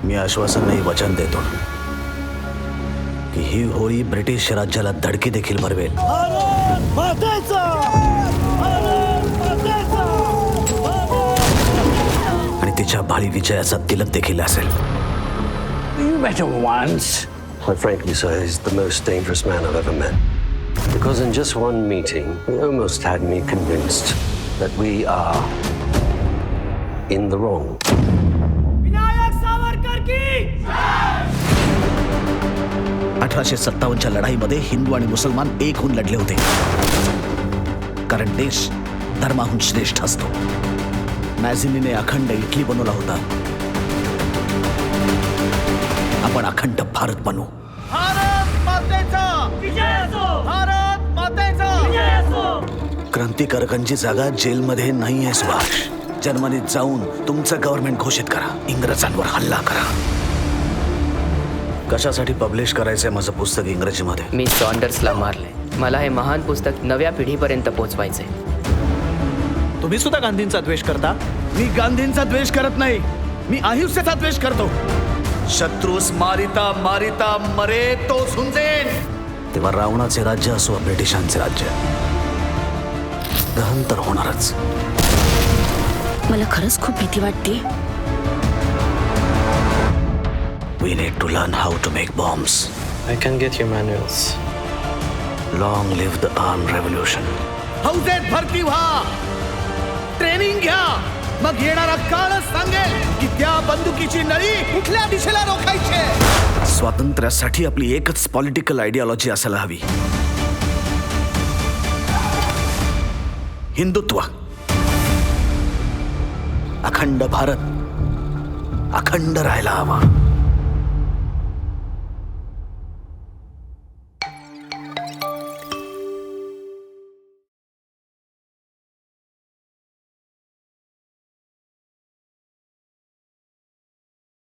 मी आश्वासन नाही, वचन देतो की ही होळी ब्रिटिश राज्याला धडकी देखील भरवेल आणि तिच्या भावी विजयाचा तिलक देखील असेल. You met him once. Quite frankly, sir, he's the most dangerous man I've ever met. Because in just one meeting, he almost had me convinced that we are in the wrong. Vinayak Savarkar की 1857च्या लढाईमध्ये हिंदू आणि मुसलमान एक होऊन लढले होते, कारण देश धर्माहून श्रेष्ठ असतो. मॅझिनीने अखंड इटली बनवला होता, आपण अखंड भारत बनवू. भारत मातेचा विजय असो. भारत मातेचा विजय असो. क्रांतिकारकांची जागा जेलमध्ये नाही आहे सुभाष. जर्मनीत जाऊन तुमचं गव्हर्नमेंट घोषित करा, इंग्रजांवर हल्ला करा. कशासाठी पब्लिश करायचंय माझं पुस्तक इंग्रजीमध्ये? मी सॉन्डर्सला मारले. मला हे महान पुस्तक नव्या पिढीपर्यंत पोहोचवायचे. तुम्ही सुद्धा गांधींचा द्वेष करता? मी गांधींचा द्वेष करत नाही, मी अहिंसेचा द्वेष करतो. शत्रूस मारिता मारिता मरे तो झुंजेन. तेव्हा रावणाचे राज्य असो ब्रिटिशांचे राज्य, दहन तर होणारच. मला खरंच खूप भीती वाटते. We need to learn how to make bombs. I can get you manuals. Long live the armed revolution. हौदेत भरती व्हा, ट्रेनिंग घ्या, मग येणारा काळच सांगेल की त्या बंदुकीची नळी कुठल्या दिशेला रोखायची. स्वातंत्र्यासाठी आपली एकच पॉलिटिकल आयडिओलॉजी असायला हवी, हिंदुत्व. अखंड भारत अखंड राहायला हवा.